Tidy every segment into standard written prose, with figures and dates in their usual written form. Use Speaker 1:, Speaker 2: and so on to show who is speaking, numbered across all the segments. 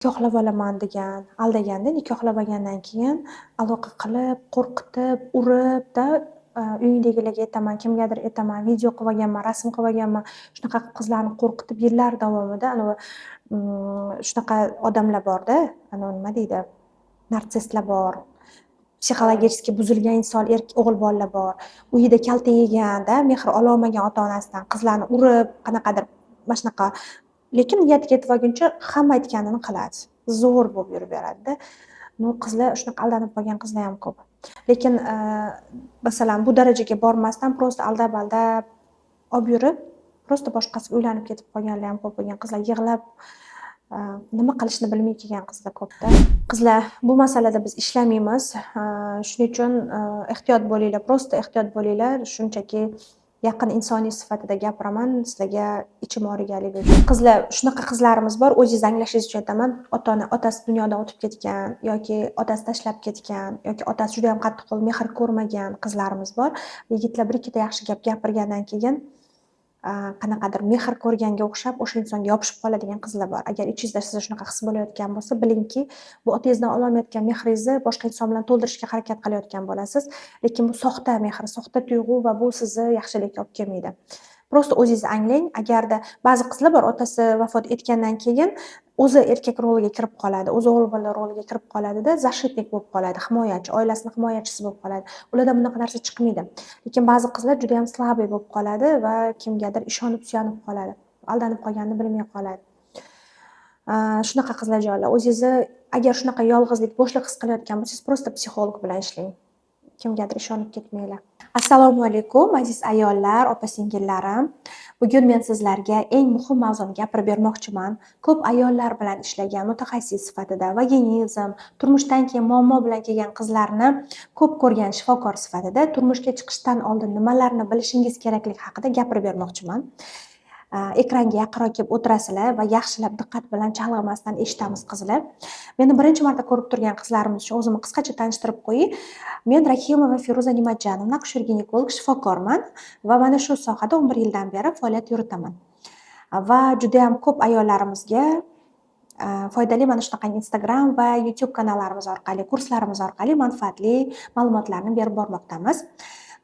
Speaker 1: nikohlab olaman degan, aldaganda nikohlab olgandan keyin aloqa qilib, qo'rqitib, urib-da uyingdagilarga aytaman, kimgadir aytaman, video qilib olganman, rasm qilib olganman. Shunaqa qizlarni qo'rqitib yillar davomida shunaqa odamlar borda, nima deydi, narsistlar bor, psixologически buzilgan inson o'g'il bolalar bor. Uyida kalta yeganda, mehr ololmagan ota-onasidan qizlarni urib, qanaqadir mana shunaqa. Lekin niyatiga yetib olguncha hamma aytganini qiladi. Zo'r bo'lib yurib beradi-da. Qizlar shunaqa aldanib qolgan qizlar ham ko'p. Lekin masalan bu darajaga bormasdan prosta aldab-aldab olib yurib, prosta boshqasiga uylanib ketib qolganlar ham ko'p bo'lgan. Qizlar yig'lab nima qilishni bilmay kelgan qizlar ko'pda. Qizlar, bu masalada biz ishlamaymiz. Shuning uchun ehtiyot bo'linglar, prosta ehtiyot bo'linglar. Shunchaki yaqin insoniy sifatida gapiraman, sizlarga ichim og'riganligi uchun. Qizlar, shunaqa qizlarimiz bor, o'zingiz anglashingiz uchun aytaman. Otasi dunyodan o'tib ketgan yoki otasi tashlab ketgan yoki otasi juda ham qattiq qo'l mehr ko'rmagan qizlarimiz bor. Yigitlar bir-ikkita yaxshi gap gapirgandan keyin qanaqadir mehr ko'rganga o'xshab o'sha insonga yopishib qoladigan qizlar bor. Agar ichingizda siz shunaqa his bo'layotgan bo'lsa, bilingki, bu otangizdan ololmayotgan mehringizni boshqa inson bilan to'ldirishga harakat qilayotgan bo'lasiz. Lekin bu soxta mehr, soxta tuyg'u va bu sizni yaxshilikka olib kelmaydi. Prosta o'zingiz anglang. Agarda ba'zi qizlar bor, otasi vafot etgandan keyin o'zi erkak roliga kirib qoladi, o'zi o'g'il bola roliga kirib qoladida, zashitnik bo'lib qoladi, himoyachi, oilasini himoyachisi bo'lib qoladi. Ulardan bunaqa narsa chiqmaydi. Lekin ba'zi qizlar juda ham slabый bo'lib qoladi va kimgadir ishonib, suyanib qoladi. Aldanib qolganini bilmay qoladi. Shunaqa qizlar jonlar, o'zingizni agar shunaqa yolg'izlik, bo'shliq his qilayotgan bo'lsangiz, prosta psixolog bilan ishlang. Kimgadir ishonib ketmanglar. Assalomu alaykum aziz ayollar, opa-singillarim. Bugun men sizlarga eng muhim mavzuni gapirib bermoqchiman. Ko'p ayollar bilan ishlagan mutaxassis sifatida, vaginizm, turmushdan keyin muammo bilan kelgan qizlarni ko'p ko'rgan shifokor sifatida turmushga chiqishdan oldin nimalarni bilishingiz kerakligi haqida gapirib bermoqchiman. Ekranga yaqinroq kelib o'tirasizlar va yaxshilab diqqat bilan chalg'imasdan eshitamiz qizlar. Meni birinchi marta ko'rib turgan qizlarimiz uchun o'zimni qisqacha tanishtirib qo'yay. Men Rahimova Feruza Nimatjanova, akusher-ginekolog, shifokorman va mana shu sohada 11 yildan beri faoliyat yuritaman. Va juda ham ko'p ayollarimizga foydali mana shunaqa Instagram va YouTube kanallarimiz orqali, kurslarimiz orqali manfaatli ma'lumotlarni berib bormoqdamiz.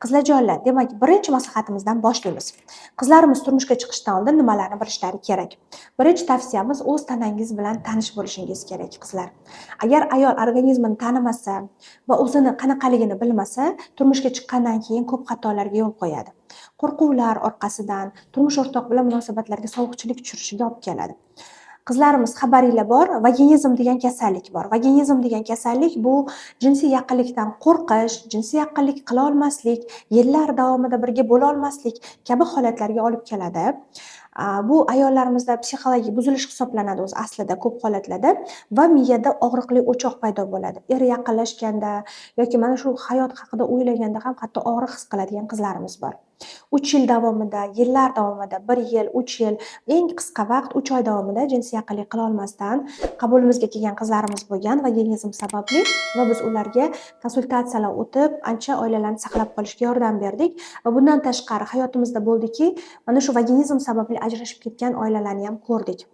Speaker 1: Qizlarjonlar, demak, birinchi maslahatimizdan boshlaymiz. Qizlarimiz turmushga chiqishdan oldin nimalarni bilishlari kerak? Birinchi tavsiyamiz, o'z tanangiz bilan tanish bo'lishingiz kerak, qizlar. Agar ayol organizmini tanimasa va o'zini qanaqaligini bilmasa, turmushga chiqqandan keyin ko'p xatolarga yo'l qo'yadi. Qo'rquvlar orqasidan turmush o'rtoq bilan munosabatlarga sovuqchilik tushirishiga olib keladi. Qizlarimiz, xabaringlar bor, vaginizm degan kasallik bor. Vaginizm degan kasallik bu jinsiy yaqinlikdan qo'rqish, jinsiy yaqinlik qila olmaslik, yillar davomida birga bo'la olmaslik kabi holatlarga olib keladi. Bu ayollarimizda psixologik buzilish hisoblanadi o'zi aslida ko'p holatlarda va miyada og'riqli o'choq paydo bo'ladi. Er yaqinlashganda yoki mana shu hayot haqida o'ylaganda ham hatto og'riq his qiladigan qizlarimiz bor. 3 yil davomida, yillar davomida, 1 yil, 3 yil, eng qisqa vaqt 3 oy davomida jinsiy yaqinlik qila olmasdan qabulimizga kelgan qizlarimiz bo'lgan vaginizm sababli va biz ularga konsultatsiyalar o'tib, ancha oilalarni saqlab qolishga yordam berdik va bundan tashqari hayotimizda bo'ldiki, mana shu vaginizm sababli ajrashib ketgan oilalarni ham ko'rdik.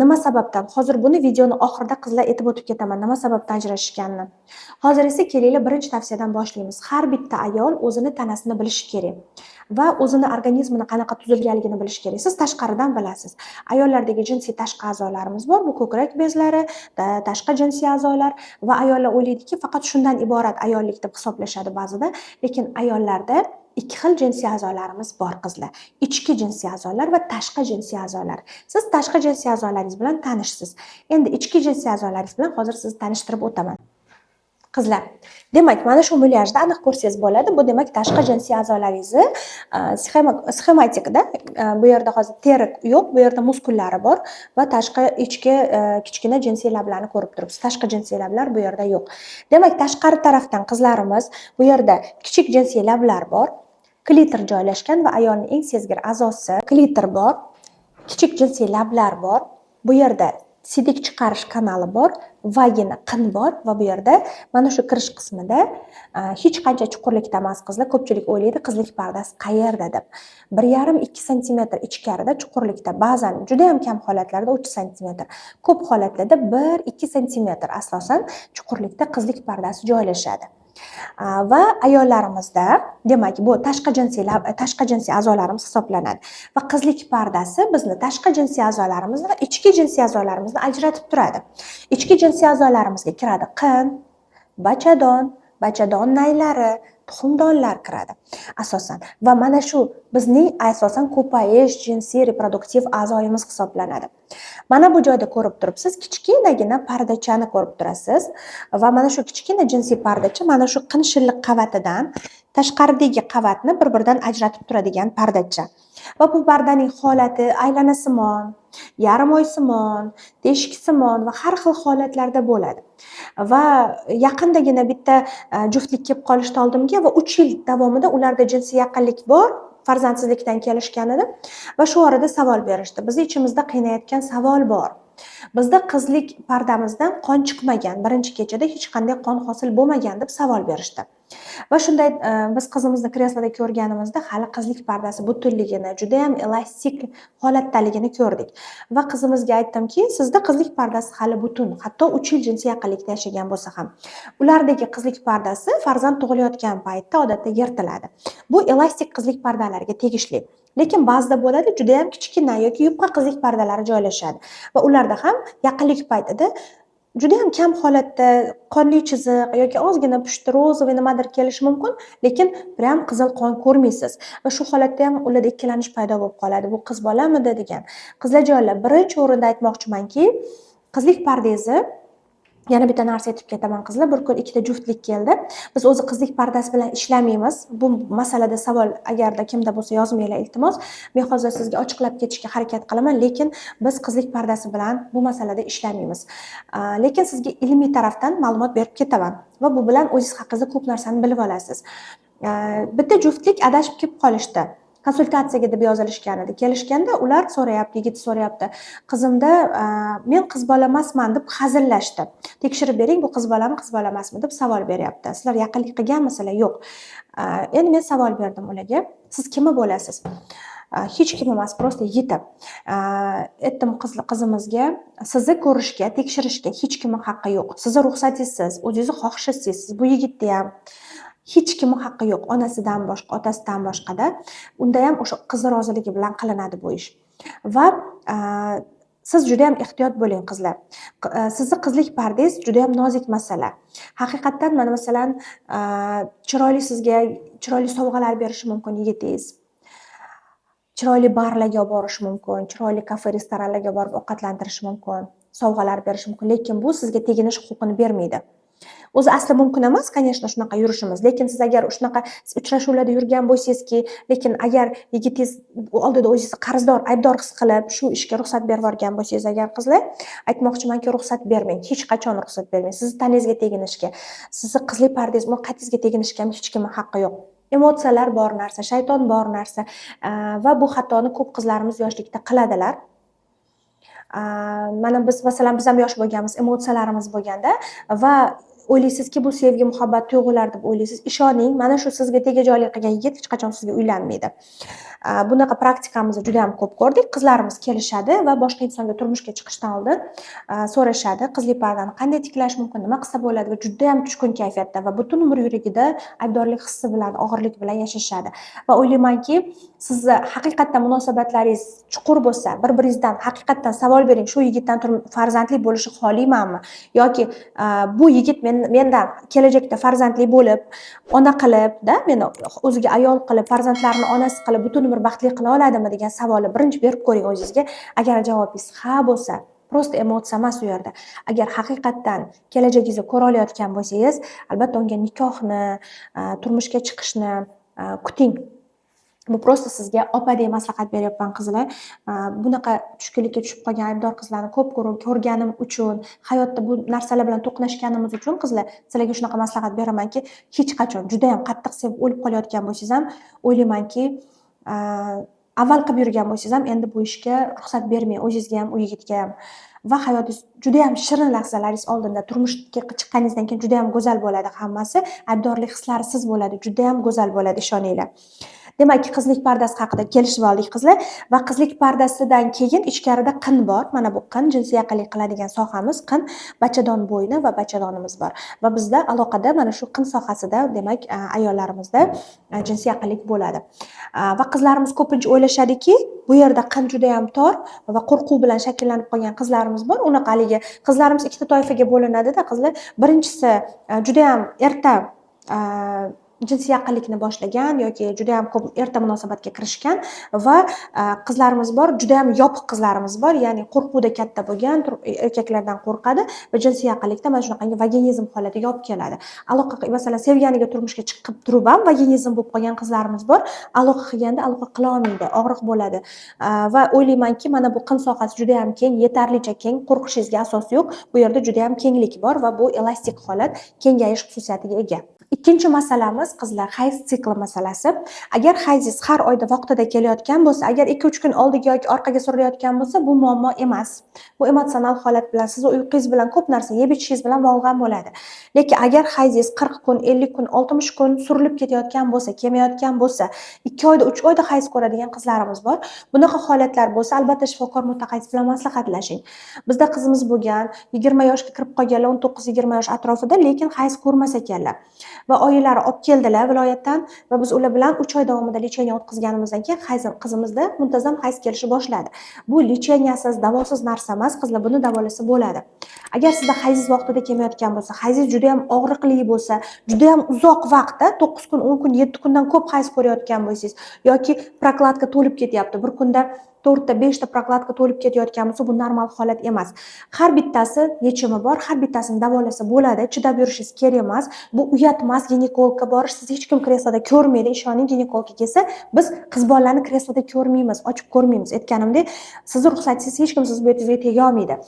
Speaker 1: Nima sababdan? Hozir buni videoni oxirida qizlar aytib o'tib ketaman, nima sababdan ajrashganini. Hozir esa kelinglar birinchi tavsiyadan boshlaymiz. Har bitta ayol o'zini tanasini bilishi kerak va o'zini organizmini qanaqa tuzilganligini bilish kerak. Siz tashqaridan bilasiz. Ayollardagi jinsiy tashqi a'zolarimiz bor, bu ko'krak bezlari, tashqi jinsiy a'zolar va ayollar o'ylaydiki, faqat shundan iborat ayollik deb hisoblashadi ba'zida, lekin ayollarda ikki xil jinsiy a'zolarimiz bor qizlar. Ichki jinsiy a'zolar va tashqi jinsiy a'zolar. Siz tashqi jinsiy a'zolaringiz bilan tanishsiz. Endi ichki jinsiy a'zolaringiz bilan hozir sizni tanishtirib o'taman. Qizlar, demak, mana shu mulyajda aniq ko'rsangiz bo'ladi. Bu demak tashqi jinsiy a'zolaringizni sxematikda bu yerda hozir teri yo'q, bu yerda muskullari bor va tashqi ichki kichkina jinsiy lablarni ko'rib turibsiz. Tashqi jinsiy lablar bu yerda yo'q. Demak, tashqari tarafdan qizlarimiz bu yerda kichik jinsiy lablar bor. Klitor joylashgan va ayolning eng sezgir a'zosi klitor bor. Kichik jinsiy lablar bor. Bu yerda sidik chiqarish kanali bor, vagina qin bor va bu yerda mana shu kirish qismida hech qancha chuqurlikda emas qizlar. Ko'pchilik o'ylaydi qizlik pardasi qayerda deb. 1,5-2 santimetr ichkarida chuqurlikda, ba'zan juda ham kam holatlarda 3 santimetr, ko'p holatlarda 1-2 santimetr asosan chuqurlikda qizlik pardasi joylashadi. Va ayollarimizda, demak, bu tashqi jinsiy a'zolarimiz hisoblanadi va qizlik pardasi bizni tashqi jinsiy a'zolarimizni va ichki jinsiy a'zolarimizni ajratib turadi. Ichki jinsiy a'zolarimizga kiradi qin, bachadon naylari, tuxumdonlar kiradi asosan va mana shu bizning asosan ko'payish jinsiy reproduktiv a'zoyimiz hisoblanadi. Mana bu joyda ko'rib turibsiz, kichkinagina pardachani ko'rib turasiz va mana shu kichkina jinsiy pardacha mana shu qin shilliq qavatidan tashqaridagi qavatni bir-biridan ajratib turadigan pardacha. Va bu pardaning holati aylanasimon, yarim oysimon, teshiksimon va har xil holatlarda bo'ladi. Va yaqindagina bitta juftlik kelib qolishdi oldimga va 3 yil davomida ularda jinsiy yaqinlik bor, farzandsizlikdan kelishgan edi va shu orada savol berishdi. Bizni ichimizda qiynayotgan savol bor. Bizda qizlik pardamizdan qon chiqmagan, birinchi kechada hech qanday qon hosil bo'lmagan deb savol berishdi. Va shunday biz qizimizni kresloda ko'rganimizda hali qizlik pardasi butunligini, juda ham elastik holatdaligini ko'rdik. Va qizimizga aytdimki, sizda qizlik pardasi hali butun, hatto 3 yil jinsiy yaqinlikda yashagan bo'lsa ham. Ulardagi qizlik pardasi farzand tug'ilayotgan paytda odatda yirtiladi. Bu elastik qizlik pardalarga tegishli. Lekin ba'zida bo'ladi, juda ham kichkina yoki yupqa qizlik pardalari joylashadi va ularda ham yaqinlik paytida juda ham kam holatda qonli chiziq yoki ozgina pushti rozovый nimadir kelishi mumkin, lekin prям qizil qon ko'rmaysiz va shu holatda ham ularda ikkilanish paydo bo'lib qoladi. Bu qiz bolamidi degan. Qizlarjonlar, birinchi o'rinda aytmoqchimanki, qizlik pardangizni yana bitta narsa aytib ketaman qizlar. Bir kun ikkita juftlik keldi. Biz o'zi qizlik pardasi bilan ishlamaymiz. Bu masalada savol agarda kimda bo'lsa yozmanglar iltimos. Men hozir sizga ochiqlab ketishga harakat qilaman, lekin biz qizlik pardasi bilan bu masalada ishlamaymiz. Lekin sizga ilmiy tarafdan ma'lumot berib ketaman va bu bilan o'zingiz haqingizda ko'p narsani bilib olasiz. Bitta juftlik adashib kelib qolishdi. Konsultatsiyaga deb yozilishgan edi. Kelishganda ular so'rayapti, yigit so'rayapti. Qizimda men qiz bola emasman deb hazillashdi. Tekshirib bering, bu qiz bolami, qiz bola emasmi deb savol beryapti. Sizlar yaqinlik qilganmisizlar? Yo'q. Endi men savol berdim ularga. Siz kimi bo'lasiz? Hech kim emas, prosta yetim. Aytdim qizimizga, sizni ko'rishga, tekshirishga hech kimning haqqi yo'q. Sizni ruxsatingiz, o'zingizni xohishingiz, bu yigitni ham hech kimning haqqi yo'q, onasidan boshqa, otasidan boshqada. Unda ham o'sha qiz roziligi bilan qilinadi bu ish. Va siz juda ham ehtiyot bo'ling qizlar. Sizni qizlik pardangiz juda ham nozik masala. Haqiqatan mana masalan, sizga chiroyli sovg'alar berishi mumkin yigitingiz. Chiroyli barlarga olib borish mumkin, chiroyli kafe, restoranlarga borib ovqatlantirish mumkin, sovg'alar berish mumkin, lekin bu sizga teginish huquqini bermaydi. O'zi asli mumkin emas, конечно, shunaqa yurishimiz, lekin siz agar shunaqa uchrashuvlarda yurgan bo'lsangizki, lekin agar yigitingiz oldida o'zingizni qarzdor, aybdor his qilib, shu ishga ruxsat berib yuborgan bo'lsangiz agar qizlar, aytmoqchimanki, ruxsat bermang, hech qachon ruxsat bermang. Sizni tanangizga teginishga, sizni qizlik pardangiz, muvaqqatingizga teginishga ham hech kimning haqqi yo'q. Emotsiyalar bor narsa, shayton bor narsa va bu xatoni ko'p qizlarimiz yoshlikda qiladilar. Mana biz masalan biz ham yosh bo'lganmiz, emotsiyalarimiz bo'lganda va o'ylaysizki bu sevgi, muhabbat, tuyg'ular deb o'ylaysiz. Ishoning, mana shu sizga tegajog'lik qilgan yigit hech qachon sizga uylanmaydi. Bunaqa praktikamizni juda ham ko'p ko'rdik. Qizlarimiz kelishadi va boshqa insonga turmushga chiqishdan oldin so'rashadi, qizlik pardani qanday tiklash mumkin, nima qilsa bo'ladi va juda ham tushkun kayfiyatda va butun umr yuragida aybdorlik hissi bilan, og'irlik bilan yashashadi. Va o'ylaymanki, sizni haqiqatdan munosabatlaringiz chuqur bo'lsa, bir-biringizdan haqiqatdan savol bering, shu yigitdan farzandli bo'lishi xohlaymanmi yoki bu yigit mendan kelajakda farzandli bo'lib, ona qilib, meni o'ziga ayol qilib, farzandlarini onasi qilib, butun umr baxtli qila oladimi degan savolni birinchi berib ko'ring o'zingizga. Agar javobingiz ha bo'lsa, prosta emotsiya emas u yerda. Agar haqiqatdan kelajagingizni ko'ra olayotgan bo'lsangiz, albatta unga nikohni, turmushga chiqishni kuting. Bu prosta sizga opadek maslahat beryapman qizlar. Bunaqa tushkunlikka tushib qolgan aybdor qizlarni ko'p ko'rganim uchun, hayotda bu narsalar bilan to'qnashganimiz uchun qizlar, sizlarga shunaqa maslahat beramanki, hech qachon juda ham qattiq sevib o'lib qolayotgan bo'lsangiz ham, o'ylaymanki, avval qilib yurgan bo'lsangiz ham endi bu ishga ruxsat bermang, o'zingizga ham, u yigitga ham. va hayotingiz juda ham shirin lahzalaringiz oldinda, turmushga chiqqaningizdan keyin juda ham go'zal bo'ladi hammasi. Aybdorlik hislarisiz bo'ladi, juda ham go'zal bo'ladi, ishoninglar. Demak, qizlik pardasi haqida kelishib oldik qizlar va qizlik pardasidan keyin ichkarida qin bor. Mana bu qin jinsiy yaqinlik qiladigan sohamiz, qin bachadon bo'yni va bachadonimiz bor. Va bizda aloqada mana shu qin sohasida, demak, ayollarimizda jinsiy yaqinlik bo'ladi. Va qizlarimiz ko'pincha o'ylashadiki, bu yerda qin juda ham tor va qo'rquv bilan shakllanib qolgan qizlarimiz bor. Unaqa haligi qizlarimiz ikkita toifaga bo'linadi-da, qizlar. Birinchisi juda ham erta jinsiy yaqinlikni boshlagan yoki juda ham ko'p erta munosabatga kirishgan va qizlarimiz bor, juda ham yopiq qizlarimiz bor, ya'ni qo'rquvda katta bo'lgan, erkaklardan qo'rqadi va jinsiy yaqinlikda mana shunaqangi vaginizm holatiga olib keladi. Aloqa, masalan, sevganiga turmushga chiqib turib ham vaginizm bo'lib qolgan qizlarimiz bor. Aloqa qilganda aloqa qila olmaydi, og'riq bo'ladi. Va o'ylaymanki, mana bu qin sohasi juda ham keng, yetarlicha keng, qo'rqishingizga asos yo'q. Bu yerda juda ham kenglik bor va bu elastik holat, kengayish xususiyatiga ega. Ikkinchi masalamiz qizlar, hayz sikli masalasi. Agar hayzingiz har oyda vaqtida kelayotgan bo'lsa, agar 2-3 kun oldiga yoki orqaga surilayotgan bo'lsa, bu muammo emas. Bu emotsional holat bilan, siz uyqungiz bilan, ko'p narsa yeb ichishingiz bilan bog'lan bo'ladi. Lekin agar hayzingiz 40 kun, 50 kun, 60 kun surilib ketayotgan bo'lsa, kelmayotgan bo'lsa, 2 oyda, 3 oyda hayz ko'radigan qizlarimiz bor. Bunaqa holatlar bo'lsa, albatta shifokor mutaxassis bilan maslahatlashing. Bizda qizimiz bo'lgan, 20 yoshga kirib qolganlar, 19-20 yosh atrofida, lekin hayz ko'rmas ekanlar. Va oilari olib keldilar viloyatdan va biz ular bilan 3 oy davomida lecheniya o'tkazganimizdan keyin qizimizda muntazam hayz kelishi boshladi. Bu lecheniyasiz, davosiz narsa emas, qizlar, buni davolasa bo'ladi. Agar sizda hayzingiz vaqtida kelmayotgan bo'lsa, hayzingiz juda ham og'riqli bo'lsa, juda ham uzoq vaqtda 9 kun, 10 kun, 7 kundan ko'p hayz ko'rayotgan bo'lsangiz yoki prokladka to'lib ketyapti, bir kunda 4 ta 5 ta prokladka to'lib ketayotgan bo'lsa, bu normal holat emas. Har bittasi yechimi bor, har bittasini davolasa bo'ladi, chidab yurishingiz kerak emas. Bu uyat emas, ginekologga borish, sizni hech kim kresloda ko'rmaydi. Ishoning, ginekologga kelsa, biz qiz bolalarni kresloda ko'rmaymiz, ochib ko'rmaymiz. Aytganimdek, sizni ruxsatingiz hech kim siz bu yerga tega olmaydi.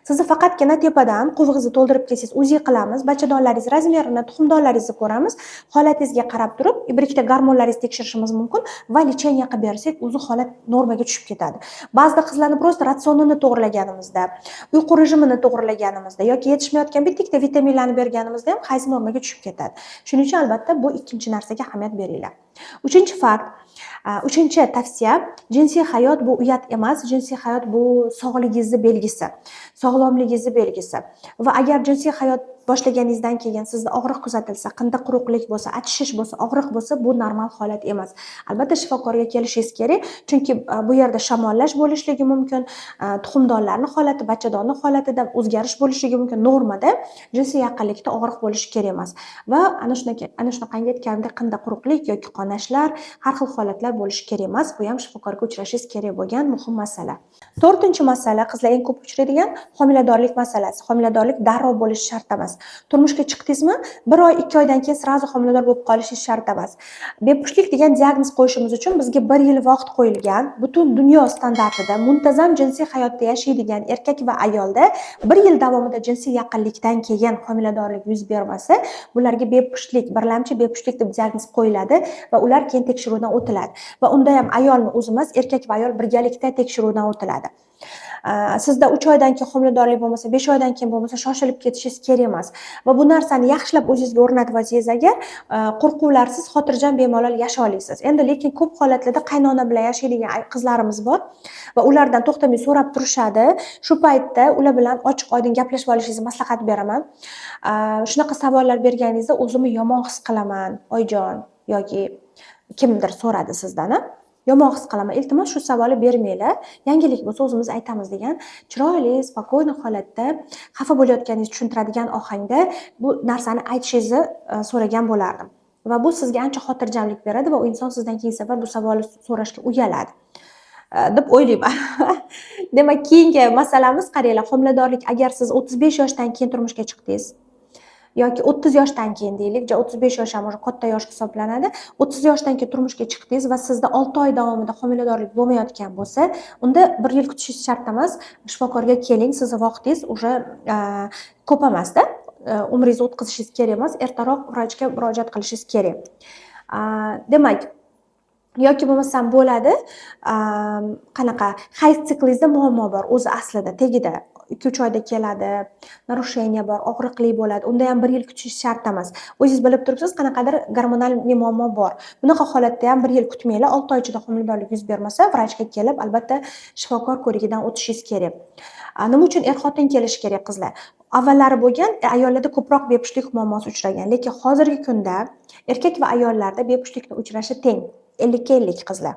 Speaker 1: Sizni faqatgina tepadan quvig'ingizni to'ldirib kelsangiz, uzi qilamiz, bachadonlaringiz razmerini, tuxumdonlaringizni ko'ramiz. Holatingizga qarab turib, bir-ikkita gormonlaringizni tekshirishimiz mumkin va lecheniya qilib bersak, o'zi holat normaga tushib ketadi. Ba'zida qizlarni prosta ratsionini to'g'rilaganimizda, uyqu rejimini to'g'rilaganimizda yoki yetishmayotgan bitta vitaminlarni berganimizda ham hayz normaga tushib ketadi. Shuning uchun albatta bu ikkinchi narsaga ahamiyat beringlar. Uchinchi fakt, uchinchi tavsiya, jinsiy hayot bu uyat emas, jinsiy hayot bu sog'lig'ingizni belgisi, sog'lomligingizni belgisi. Va agar jinsiy hayot boshlaganingizdan keyin sizda og'riq kuzatilsa, qinda quruqlik bo'lsa, achishish bo'lsa, og'riq bo'lsa, bu normal holat emas. Albatta shifokorga kelishingiz kerak, chunki bu yerda shamollash bo'lishligi mumkin, tuxumdonlarning holati, bachadonning holatida o'zgarish bo'lishligi mumkin. Normada jinsiy yaqinlikda og'riq bo'lishi kerak emas. Va ana shunaqangi aytganimdek qinda quruqlik yoki qonashlar, har xil holatlar bo'lishi kerak emas. Bu ham shifokorga uchrashingiz kerak bo'lgan muhim masala. To'rtinchi masala, qizlar eng ko'p uchraydigan homiladorlik masalasi. Homiladorlik darrov bo'lishi shart emas. Turmushga chiqdingizmi, 1 oy, 2 oydan keyin sirazu homilador bo'lib qolishingiz shart emas. Bepushtlik degan diagnoz qo'yishimiz uchun bizga 1 yil vaqt qo'yilgan. Butun dunyo standartida muntazam jinsiy hayotda yashaydigan erkak va ayolda 1 yil davomida jinsiy yaqinlikdan keyin homiladorlik yuz bermasa, bularga bepushtlik, birlamchi bepushtlik deb diagnoz qo'yiladi va ular keyin tekshiruvdan o'tiladi. Va unda ham ayolni o'zi emas, erkak va ayol birgalikda tekshiruvdan o'tiladi. Sizda 3 oydan keyin homiladorlik bo'lmasa, 5 oydan keyin bo'lmasa, shoshilib ketishingiz kerak emas. Va bu narsani yaxshilab o'zingizga o'rnatib olsangiz agar, qo'rquvlarsiz, xotirjam bemalol yashay olasiz. Endi lekin ko'p holatlarda qaynona bilan yashaydigan qizlarimiz bor va ulardan to'xtamay so'rab turishadi. Shu paytda ular bilan ochiq-oydin gaplashib olishingizni maslahat beraman. Shunaqa savollar berganingizda o'zimni yomon his qilaman, oyijon, yoki kimdir so'radi sizdan, yomon his qilaman. Iltimos shu savolni bermanglar. Yangilik bo'lsa o'zimiz aytamiz degan chiroyli, spokойный holatda, xafa bo'layotganingizni tushuntiradigan ohangda bu narsani aytishingizni so'ragan bo'lardim. Va bu sizga ancha xotirjamlik beradi va u inson sizdan keyingi safar bu savolni so'rashga uyaladi deb o'ylayman. Demak, keyingi masalamiz, qaranglar, homiladorlik. Agar siz 35 yoshdan keyin turmushga chiqdingiz yoki 30 yoshdan keyin deylik, 35 yosh ham katta yosh hisoblanadi. 30 yoshdan keyin turmushga chiqdingiz va sizda 6 oy davomida homiladorlik bo'lmayotgan bo'lsa, unda 1 yil kutishingiz shart emas. Shifokorga keling, sizni vaqtingiz уже ko'p emasda, umringizni o'tkazishingiz kerak emas, ertaroq vrachga murojaat qilishingiz kerak. Demak, yoki bo'lmasam bo'ladi, qanaqa hayz siklingizda muammo bor o'zi aslida, tegida. 2-3 oyda keladi, narusheniya bor, og'riqli bo'ladi. Unda ham 1 yil kutish shart emas. O'zingiz bilib turibsiz, qanaqadir gormonal muammo bor. Bunaqa holatda ham 1 yil kutmanglar. 6 oy ichida homiladorlik yuz bermasa, vrachga kelib, albatta shifokor ko'rigidan o'tishingiz kerak. Nima uchun er-xotin kelishi kerak qizlar? Avvallari bo'lgan ayollarda ko'proq bepushtlik muammosi uchragan, lekin hozirgi kunda erkak va ayollarda bepushtlikning uchrashi teng. 50 ga 50 qizlar.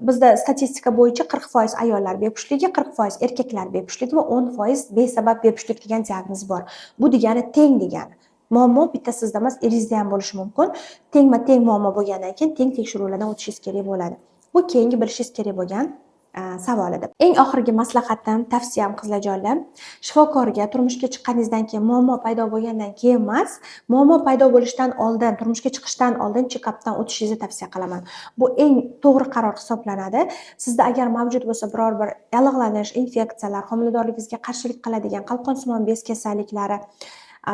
Speaker 1: Bizda statistika bo'yicha 40% ayollar bepushligi, 40% erkaklar bepushligi va 10% besabab bepushtlik degan diagnoz bor. Bu degani teng degani. Muammo bitta sizda emas, eringizda ham bo'lishi mumkin. Tengma-teng muammo bo'lgandan keyin teng tekshiruvlardan o'tishingiz kerak bo'ladi. Bu keyingi bilishingiz kerak bo'lgan savol edi. Eng oxirgi maslahatim, tavsiyam qizlarjonlar, shifokorga turmushga chiqqaningizdan keyin muammo paydo bo'lgandan keyin emas, muammo paydo bo'lishidan oldin, turmushga chiqishdan oldin check-updan o'tishingizni tavsiya qilaman. Bu eng to'g'ri qaror hisoblanadi. Sizda agar mavjud bo'lsa biror bir yallig'lanish, infeksiyalar, homiladorligingizga qarshilik qiladigan qalqonsimon bez kasalliklari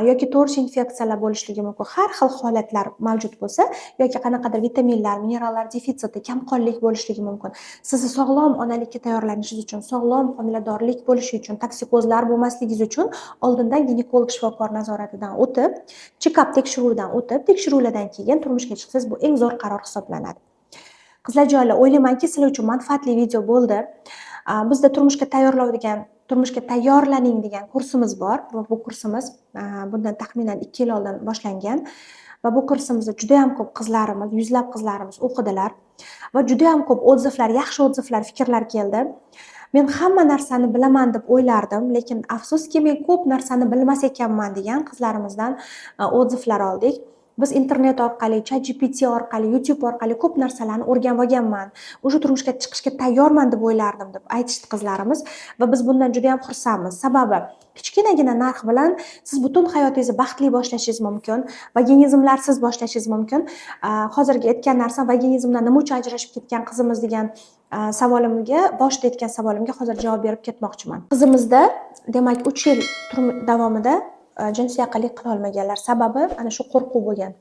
Speaker 1: yoki to'rsh infeksiyalar bo'lishligi mumkin. Har xil holatlar mavjud bo'lsa yoki qanaqadir vitaminlar, minerallar defitsiti, kamqonlik bo'lishligi mumkin. Sizni sog'lom onalikka tayyorlanishingiz uchun, sog'lom homiladorlik bo'lishi uchun, toksikozlar bo'lmasligingiz uchun oldindan ginekolog shifokor nazoratidan o'tib, check-up tekshiruvidan o'tib, tekshiruvlardan keyin turmushga chiqsangiz bu eng zo'r qaror hisoblanadi. Qizlarjonlar, o'ylaymanki, sizlar uchun manfaatli video bo'ldi. Bizda turmushga tayyorlaning degan kursimiz bor. Bu kursimiz bundan taxminan 2 yil oldin boshlangan va bu kursimizda juda ham ko'p qizlarimiz, yuzlab qizlarimiz o'qidilar va juda ham ko'p odzivlar, yaxshi odzivlar, fikrlar keldi. Men hamma narsani bilaman deb o'ylardim, lekin afsuski men ko'p narsani bilmas ekanman degan qizlarimizdan odzivlar oldik. Biz internet orqali, ChatGPT orqali, YouTube orqali ko'p narsalarni o'rganib olganman. O'sha turmushga chiqishga tayyorman deb o'ylardim deb aytishdi qizlarimiz va biz bundan juda ham xursandmiz. Sababi kichkinagina narx bilan siz butun hayotingizni baxtli boshlashingiz mumkin, vaginizmlarsiz boshlashingiz mumkin. Hozirgi aytgan narsam vaginizmdan nima uchun ajrashib ketgan qizimiz degan savolimga, boshida aytgan savolimga hozir javob berib ketmoqchiman. Qizimizda demak 3 yil davomida jinsiy yaqinlik qila olmaganlar. Sababi ana shu qo'rquv bo'lgan.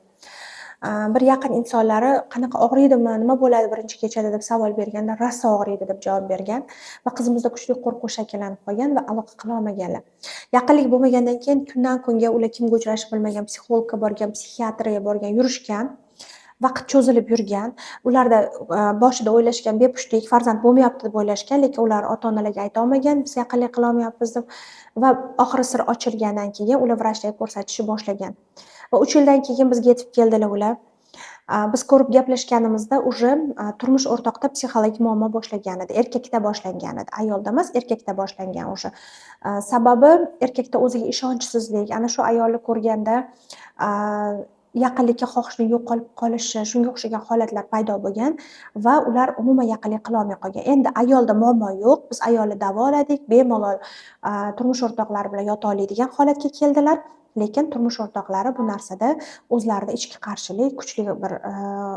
Speaker 1: Bir yaqin insonlari qanaqa og'riydimi, nima bo'ladi birinchi kechada deb savol berganda, rosa og'riydi deb javob bergan va qizimizda kuchli qo'rquv shakllanib qolgan va aloqa qila olmaganlar. Yaqinlik bo'lmagandan keyin kundan kunga ular kimga uchrashib bilmagan, psixologga borgan, psixiatriga borgan, yurishgan. Vaqt cho'zilib yurgan. Ularda boshida o'ylashgan bepushtlik, farzand bo'lmayapti deb o'ylashgan, lekin ular ota-onalarga ayta olmagan, biz yaqinlik qila olmayapmiz deb va oxiri sir ochilgandan keyin ular vrachga ko'rsatishni boshlagan. Va 3 yildan keyin bizga yetib keldilar ular. Biz ko'rib gaplashganimizda уже turmush o'rtoqda psixologik muammo boshlangan edi. Erkakda boshlangan edi. Ayolda emas, erkakda boshlangan o'sha. Sababi erkakda o'ziga ishonchsizlik, ana shu ayolni ko'rganda yaqinlikka xohishning yo'qolib qolishi, shunga o'xshagan holatlar paydo bo'lgan va ular umuman yaqinlik qila olmay qolgan. Endi ayolda muammo yo'q, biz ayolni davoladik, bemalol turmush o'rtoqlari bilan yota oladigan holatga keldilar. Lekin turmush o'rtoqlari bu narsada o'zlarida ichki qarshilik, kuchli bir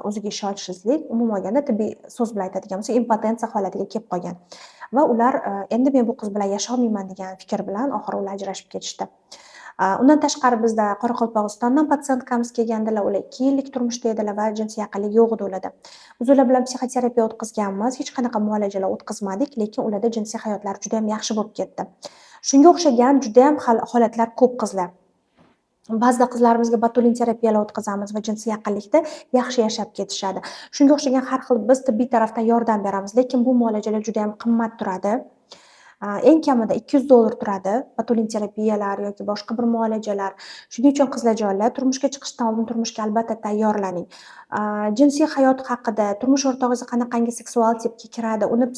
Speaker 1: o'ziga ishonchsizlik, umuman olganda tibbiy so'z bilan aytadigan bo'lsak, impotensiya holatiga kelib qolgan. Va ular endi men bu qiz bilan yasha olmayman degan fikr bilan oxiri ular ajrashib ketishdi. Undan tashqari bizda Qoraqalpog'istondan patsientkamiz kelgandilar, ular 2 yillik turmushda edilar va jinsiy yaqinlik yo'q edi ularda. Biz ular bilan psixoterapiya o'tkazganmiz, hech qanaqa muolajalar o'tkazmadik, lekin ularda jinsiy hayotlari juda ham yaxshi bo'lib ketdi. Shunga o'xshagan juda ham holatlar ko'p qizlar. Ba'zi qizlarimizga botulin terapiyalar o'tkazamiz va jinsiy yaqinlikda yaxshi yashab ketishadi. Shunga o'xshagan har xil biz tibbiy tarafdan yordam beramiz, lekin bu muolajalar juda ham qimmat turadi. Eng kamida $200 turadi botulin terapiyalar yoki boshqa bir muolajalar. Shuning uchun qizlarjonlar, turmushga chiqishdan oldin turmushga albatta tayyorlaning. Jinsiy hayot haqida, turmush o'rtog'ingiz qanaqangi seksual tipga kiradi, uni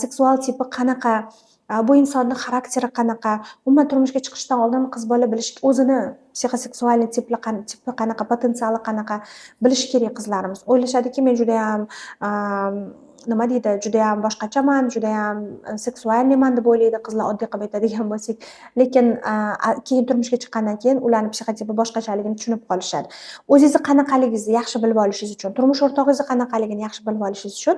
Speaker 1: seksual tipi qanaqa, bu insonning xarakteri qanaqa, umuman turmushga chiqishdan oldin qiz bola bilish, o'zini psixoseksualniy tipi qanaqa, potensiali qanaqa bilish kerak qizlarimiz. O'ylashadiki, men juda ham nima deydi, juda ham boshqachaman, juda ham seksualniman deb o'ylaydi qizlar, oddiy qilib aytadigan bo'lsak, lekin keyin turmushga chiqqandan keyin ularning psixotipi boshqachaligini tushunib qolishadi. O'zingizni qanaqaligingizni yaxshi bilib olishingiz uchun, turmush o'rtog'ingizni qanaqaligini yaxshi bilib olishingiz uchun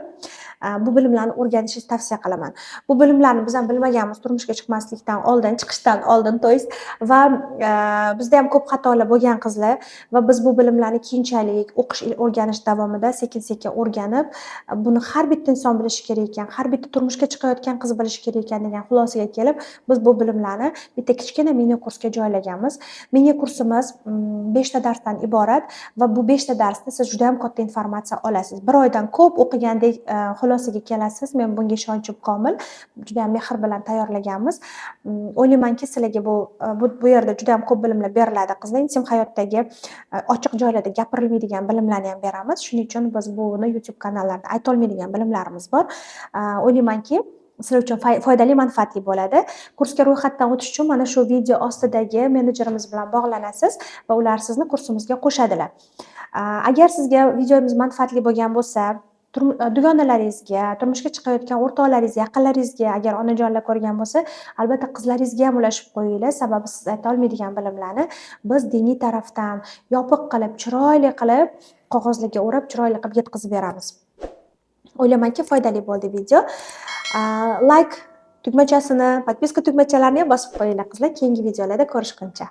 Speaker 1: bu bilimlarni o'rganishingizni tavsiya qilaman. Bu bilimlarni biz ham bilmaganmiz turmushga chiqmaslikdan oldin, chiqishdan oldin, va bizda ham ko'p xatolar bo'lgan qizlar va biz bu bilimlarni keyinchalik o'qish, o'rganish davomida sekin-sekin o'rganib, buni har bitta inson bilishi kerak ekan, har bitta turmushga chiqayotgan qiz bilishi kerak ekan degan xulosaga kelib, biz bu bilimlarni bitta kichkina mini kursga joylaganmiz. Mini kursimiz 5 ta darsdan iborat va bu 5 ta darsda siz juda ham katta informatsiya olasiz. Bir oydan ko'p o'qigandek xulosaga kelasiz. Men bunga ishonchim komil. Juda ham mehr bilan tayyorlaganmiz. O'ylaymanki, sizlarga bu yerda juda ham ko'p bilimlar beriladi qizlar. Intim hayotdagi ochiq joylarda gapirilmaydigan bilimlarni ham beramiz. Shuning uchun biz buni YouTube kanallarida ayta olmaydigan bilimlarimiz bor. O'ylaymanki, sizlar uchun foydali, manfaatli bo'ladi. Kursga ro'yxatdan o'tish uchun mana shu video ostidagi menejerimiz bilan bog'lanasiz va ular sizni kursimizga qo'shadilar. Agar sizga videomiz manfaatli bo'lgan bo'lsa, dugonalaringizga, turmushga chiqayotgan o'rtoqlaringiz, yaqinlaringizga agar onajonlar ko'rgan bo'lsa, albatta qizlaringizga ham ulashib qo'yinglar. Sababi siz ayta olmaydigan bilimlarni biz diniy tarafdan yopiq qilib, chiroyli qilib, qog'ozlarga o'rab, chiroyli qilib yetkazib beramiz. O'ylaymanki, foydali bo'ldi video. Like tugmachasini, podpiska tugmachalarini ham bosib qo'yinglar qizlar. Keyingi videolarda ko'rishguncha.